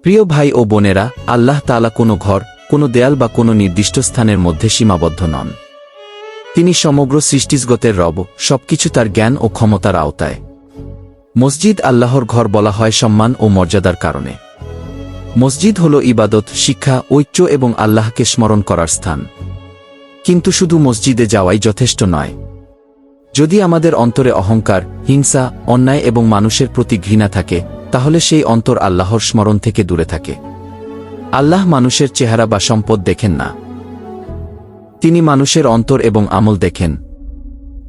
প্রিয় ভাই ও বোনেরা, আল্লাহ তাআলা কোনো ঘর, কোনো দেয়াল বা কোনো নির্দিষ্ট স্থানের মধ্যে সীমাবদ্ধ নন। তিনি সমগ্র সৃষ্টিজগতের রব, সবকিছু তার জ্ঞান ও ক্ষমতার আওতায়। মসজিদ আল্লাহর ঘর বলা হয় সম্মান ও মর্যাদার কারণে। মসজিদ হল ইবাদত, শিক্ষা, ঐক্য এবং আল্লাহকে স্মরণ করার স্থান। কিন্তু শুধু মসজিদে যাওয়াই যথেষ্ট নয়। যদি আমাদের অন্তরে অহংকার, হিংসা, অন্যায় এবং মানুষের প্রতি ঘৃণা থাকে, তাহলে সেই অন্তর আল্লাহর স্মরণ থেকে দূরে থাকে। আল্লাহ মানুষের চেহারা বা সম্পদ দেখেন না, তিনি মানুষের অন্তর এবং আমল দেখেন।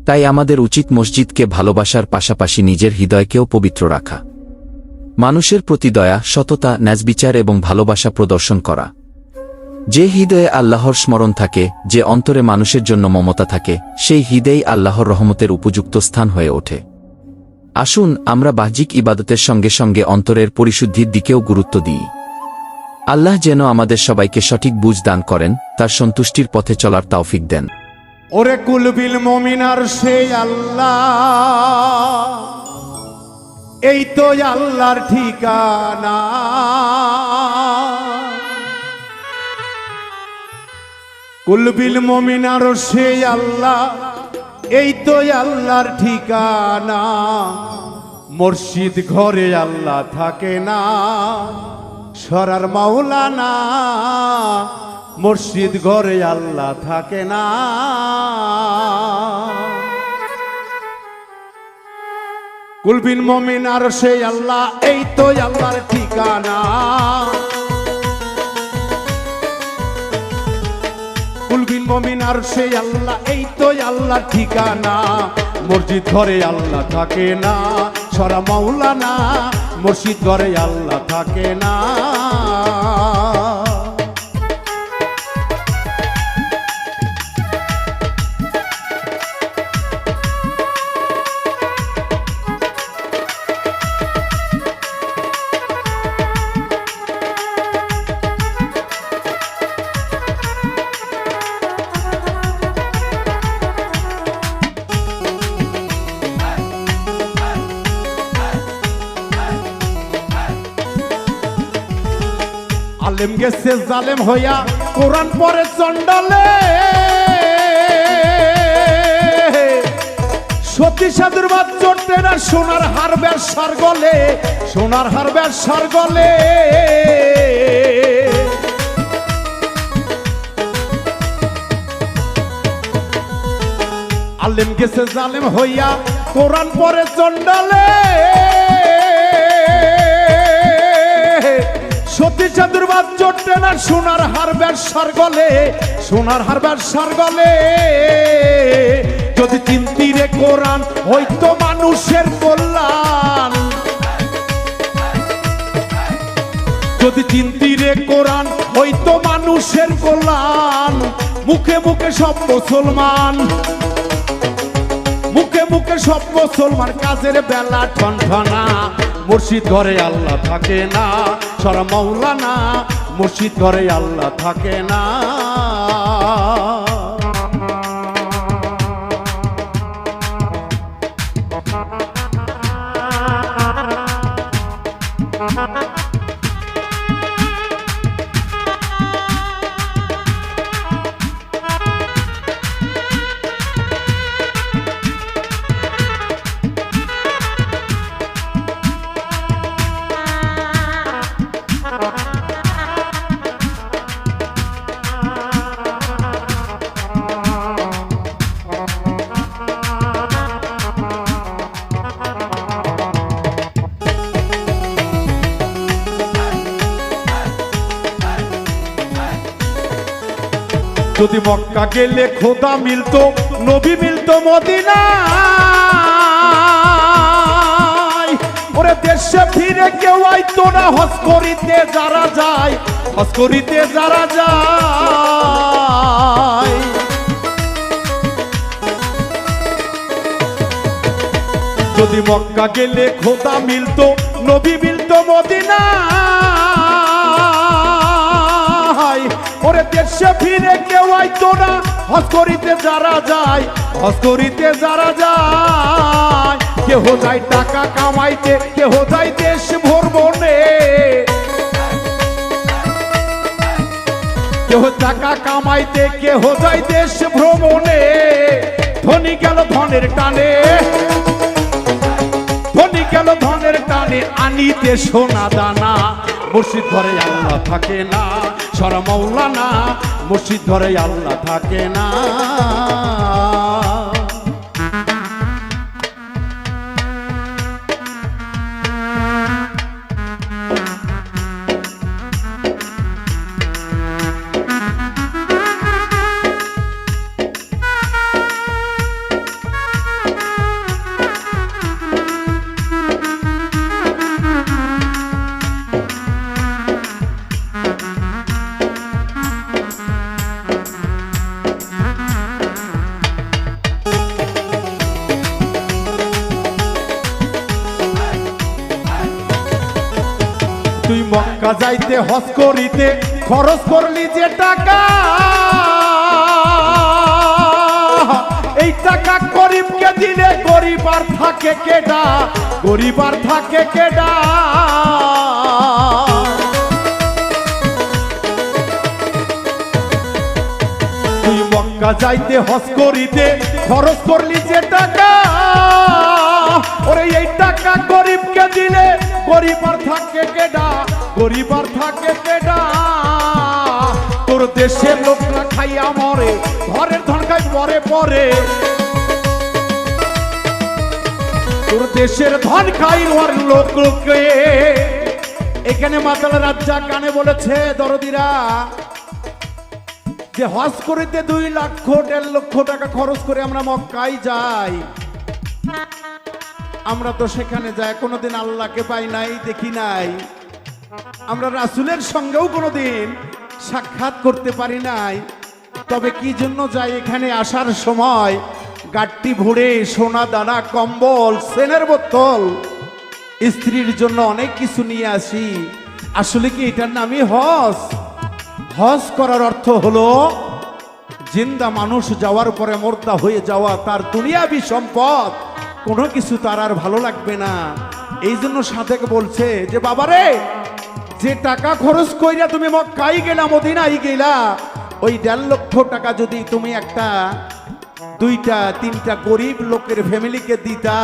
তাই আমাদের উচিত মসজিদকে ভালোবাসার পাশাপাশি নিজের হৃদয়কেও পবিত্র রাখা। মানুষের প্রতি দয়া, সততা, ন্যায়বিচার এবং ভালোবাসা প্রদর্শন করা। যে হৃদয়ে আল্লাহর স্মরণ থাকে, যে অন্তরে মানুষের জন্য মমতা থাকে, সেই হৃদয়েই আল্লাহর রহমতের উপযুক্ত স্থান হয়ে ওঠে। আসুন আমরা বাহ্যিক ইবাদতের সঙ্গে সঙ্গে অন্তরের পরিশুদ্ধির দিকেও গুরুত্ব দিই। আল্লাহ যেন আমাদের সবাইকে সঠিক বুঝ দান করেন, তার সন্তুষ্টির পথে চলার তৌফিক দেন। ওরে কুলবিল মুমিনার সেই আল্লাহ, এই তো আল্লাহর ঠিকানা। কুলবিল মুমিনার সেই আল্লাহ, এই তো আল্লাহর ঠিকানা। মুর্শিদ ঘরে আল্লাহ থাকে না, সরার মাওলানা। মুর্শিদ ঘরে আল্লাহ থাকে না। কুলবিল মুমিনার সেই আল্লাহ, এই তো আল্লাহর ঠিকানা। কুলবিল মুমিনার সেই আল্লাহ, এই তো আল্লাহর ঠিকানা। মসজিদ ঘরে আল্লাহ থাকে না, সরা মাওলানা। মসজিদ ঘরে আল্লাহ থাকে না। আলেম গেছে জালেম হইয়া, কোরআন পড়ে চন্ডালে। সতী সাধুর বাদ চড়তে না, সোনার হার ব্যবসার গলে, সোনার হার ব্যবসার গলে। আলেম গেছে জালেম হইয়া, কোরআন পড়ে চন্ডালে। সতী চাঁদুর বাদ চড়তে না, সোনার হার ব্যবসার গলে, সোনার হার ব্যবসার গলে। যদি চিন্তিরে কোরআন হইতো মানুষের কল্যাণ, যদি চিন্তিরে কোরআন হইতো মানুষের কল্যাণ। মুখে মুখে সব মুসলমান, মুখে মুখে সব মুসলমান, কাজের বেলা ঠনঠনা। মুর্শিদ ঘরে আল্লাহ থাকে না, সরা মাওলানা। মুর্শিদ ঘরে আল্লাহ থাকে না। যদি মক্কা গেলে খোদা মিলতো, নবী মিলতো মদিনায়। ওরে দেশে ফিরে কেউ আইতো না, হজ করিতে যারা যায়, হজ করিতে যারা যায়। যদি মক্কা গেলে খোদা মিলতো, নবী মিলতো মদিনায়। ওরে দেশে ফিরে কেউ আইতো না, হজ করিতে যারা যায়, হজ করিতে যারা যায়। কেহ যায় টাকা কামাইতে, কেহ যায় দেশ ভ্রমণে। টাকা কামাইতে কেহ যায় দেশ ভ্রমণে, ধনী গেল ধনের টানে, ধনী গেল ধনের টানে, আনিতে সোনা দানা। মসজিদ ঘরে আল্লাহ থাকে না, সরা মাওলানা, মসজিদ ঘরে আল্লাহ থাকে না। তুই মক্কা যাইতে হজ করিতে খরচ করলি যে টাকা, এই টাকা গরিবকে দিলে গরিব আর থাকে কেডা, গরিব আর থাকে কেডা। তুই মক্কা যাইতে হজ করিতে খরচ করলি যে টাকা, ওরে এই টাকা গরিবকে দিলে গরিব আর থাকে কেডা, গরিব আর থাকে কেডা। তোর দেশের লোকরা খাইয়া মরে, ঘরের ধন খাই পরে পরে, তোর দেশের ধন খাই ওর লোককে। এখানে মাতাল রাজ্জাক গানে বলেছে দরদিরা যে হজ করিতে 2 লাখ 1.5 লক্ষ টাকা খরচ করে আমরা মক্কায় যাই। আমরা তো সেখানে যাই কোনোদিন আল্লাহকে পাই নাই, দেখি নাই, আমরা রাসূলের সঙ্গেও কোনোদিন সাক্ষাৎ করতে পারি নাই। তবে কি জন্য যাই, এখানে আসার সময় গাট্টি ভরে সোনা দানা কম্বল সেনের বোতল স্ত্রীর জন্য অনেক কিছু নিয়ে আসি। আসলে কি এটার নামই হজ? হজ করার অর্থ হলো জিন্দা মানুষ যাওয়ার পরে মুর্দা হয়ে যাওয়া, তার দুনিয়াবি সম্পদ কোনো কিছু তার আর ভালো লাগবে না। এই জন্য সাদেক বলছে যে বাবারে, যে টাকা খরচ কইরা তুমি মক্কায় গেলা, মদিনায় গেলা, ওই 1.5 লক্ষ টাকা যদি তুমি একটা 2টা 3টা গরিব লোকের ফ্যামিলিকে দিতা,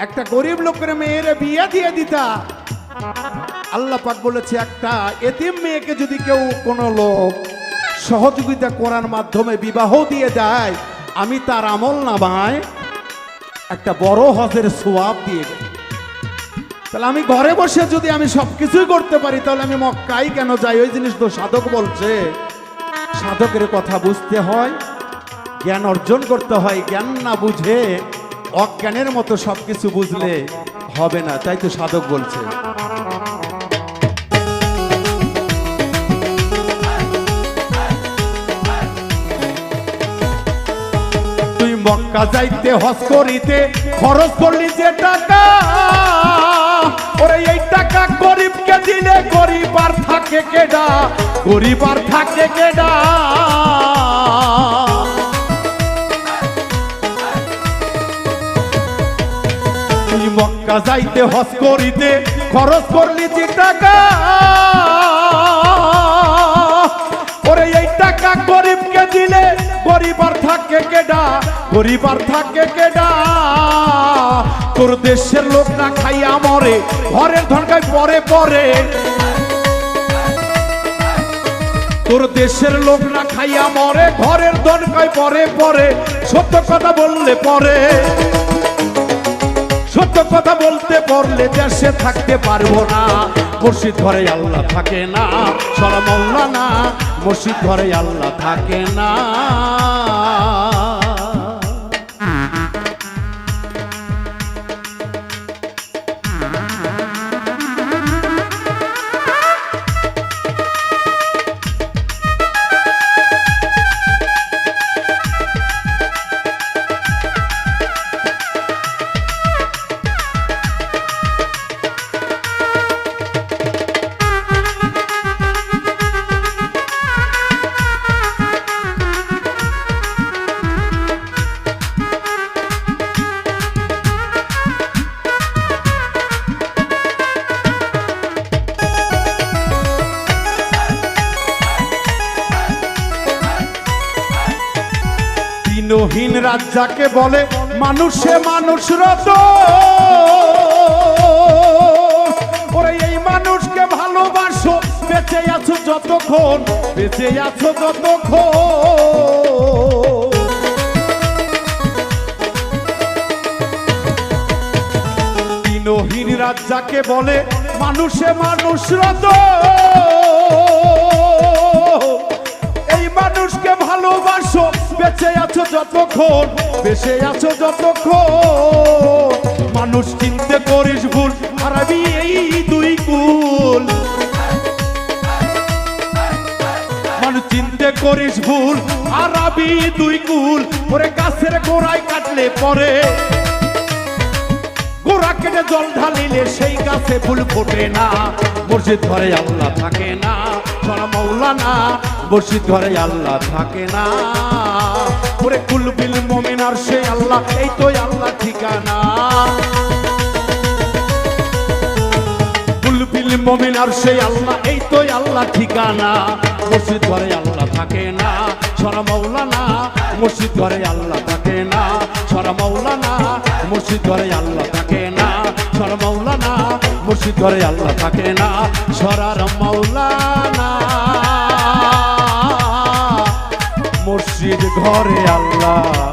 একটা গরিব লোকের মেয়ের বিয়ে দিয়ে দিতা। আল্লাহ পাক বলেছে একটা এতিম মেয়েকে যদি কেউ কোনো লোক সহযোগিতা করার মাধ্যমে বিবাহ দিয়ে দেয়, আমি তার আমল নামায় একটা বড় হজের সওয়াব দিয়ে দেব। তাহলে আমি ঘরে বসে যদি আমি সবকিছুই করতে পারি, তাহলে আমি মক্কায় কেন যাই? ওই জিনিস তো সাধক বলছে। সাধকের কথা বুঝতে হয়, জ্ঞান অর্জন করতে হয়। জ্ঞান না বুঝে অজ্ঞানের মতো সবকিছু বুঝলে হবে না, তাই তো সাধক বলছে। তুই মক্কা যাইতে হজ করিতে খরচ করলি যে টাকা, ওরে এই টাকা গরিবকে দিলে গরিব আর থাকে কেডা, গরিব আর থাকে কেডা। তুই মক্কা যাইতে হজ করিতে খরচ করলি যে টাকা, ওরে এই টাকা গরিবকে দিলে গরিব আর থাকে কেডা, গরিব আর থাকে কেডা। তোর দেশের লোক না খাইয়া মরে, ঘরের ধন খাই পরে পরে, তোর দেশের লোক না খাইয়া মরে, ঘরের ধন খাই পরে পরে। সত্য কথা বললে পরে, সত্য কথা বলতে পারলে দেশে থাকতে পারবো না। মসজিদ ঘরে আল্লাহ থাকে না, সরা মাওলানা, মসজিদ ঘরে আল্লাহ থাকে না। দিনহীন রাত যাকে বলে মানুষে মানুষ রত, ওরে এই মানুষকে ভালোবাসো, বেঁচে আছো যতক্ষণ, বেঁচে আছো যতক্ষণ। দিনহীন রাত যাকে বলে মানুষে মানুষ রত, এই মানুষকে ভালোবাসো, বেঁচে আছো যতক্ষণ, বেঁচে আছো যতক্ষণ। মানুষ চিনতে করিস ভুল, হারাবি এই দুই কুল। মানুষ চিনতে করিস ভুল, হারাবি দুই কুল। ওরে গাছের গোড়ায় কাটলে পরে, গোড়া কেটে জল ঢালিলে সেই গাছে ফুল ফোটে না। মসজিদ ঘরে আল্লাহ থাকে না, ছড়া মৌলানা। মসজিদ ঘরে আল্লাহ থাকে না। ওরে কুলবিল মুমিন আর সে আল্লাহ, এই তো আল্লাহ ঠিকানা। কুলবিল মুমিন আর সে আল্লাহ, এই তো আল্লাহ ঠিকানা। মসজিদ ঘরে আল্লাহ থাকে না, ছড়া মৌলানা। মসজিদ ঘরে আল্লাহ থাকে না, ছড়া মৌলানা। মসজিদ ঘরে আল্লাহ থাকে না, ছড়া মৌলানা। মসজিদ ঘরে আল্লাহ থাকে না, ছড়ার মৌলানা। মসজিদ ঘরে আল্লাহ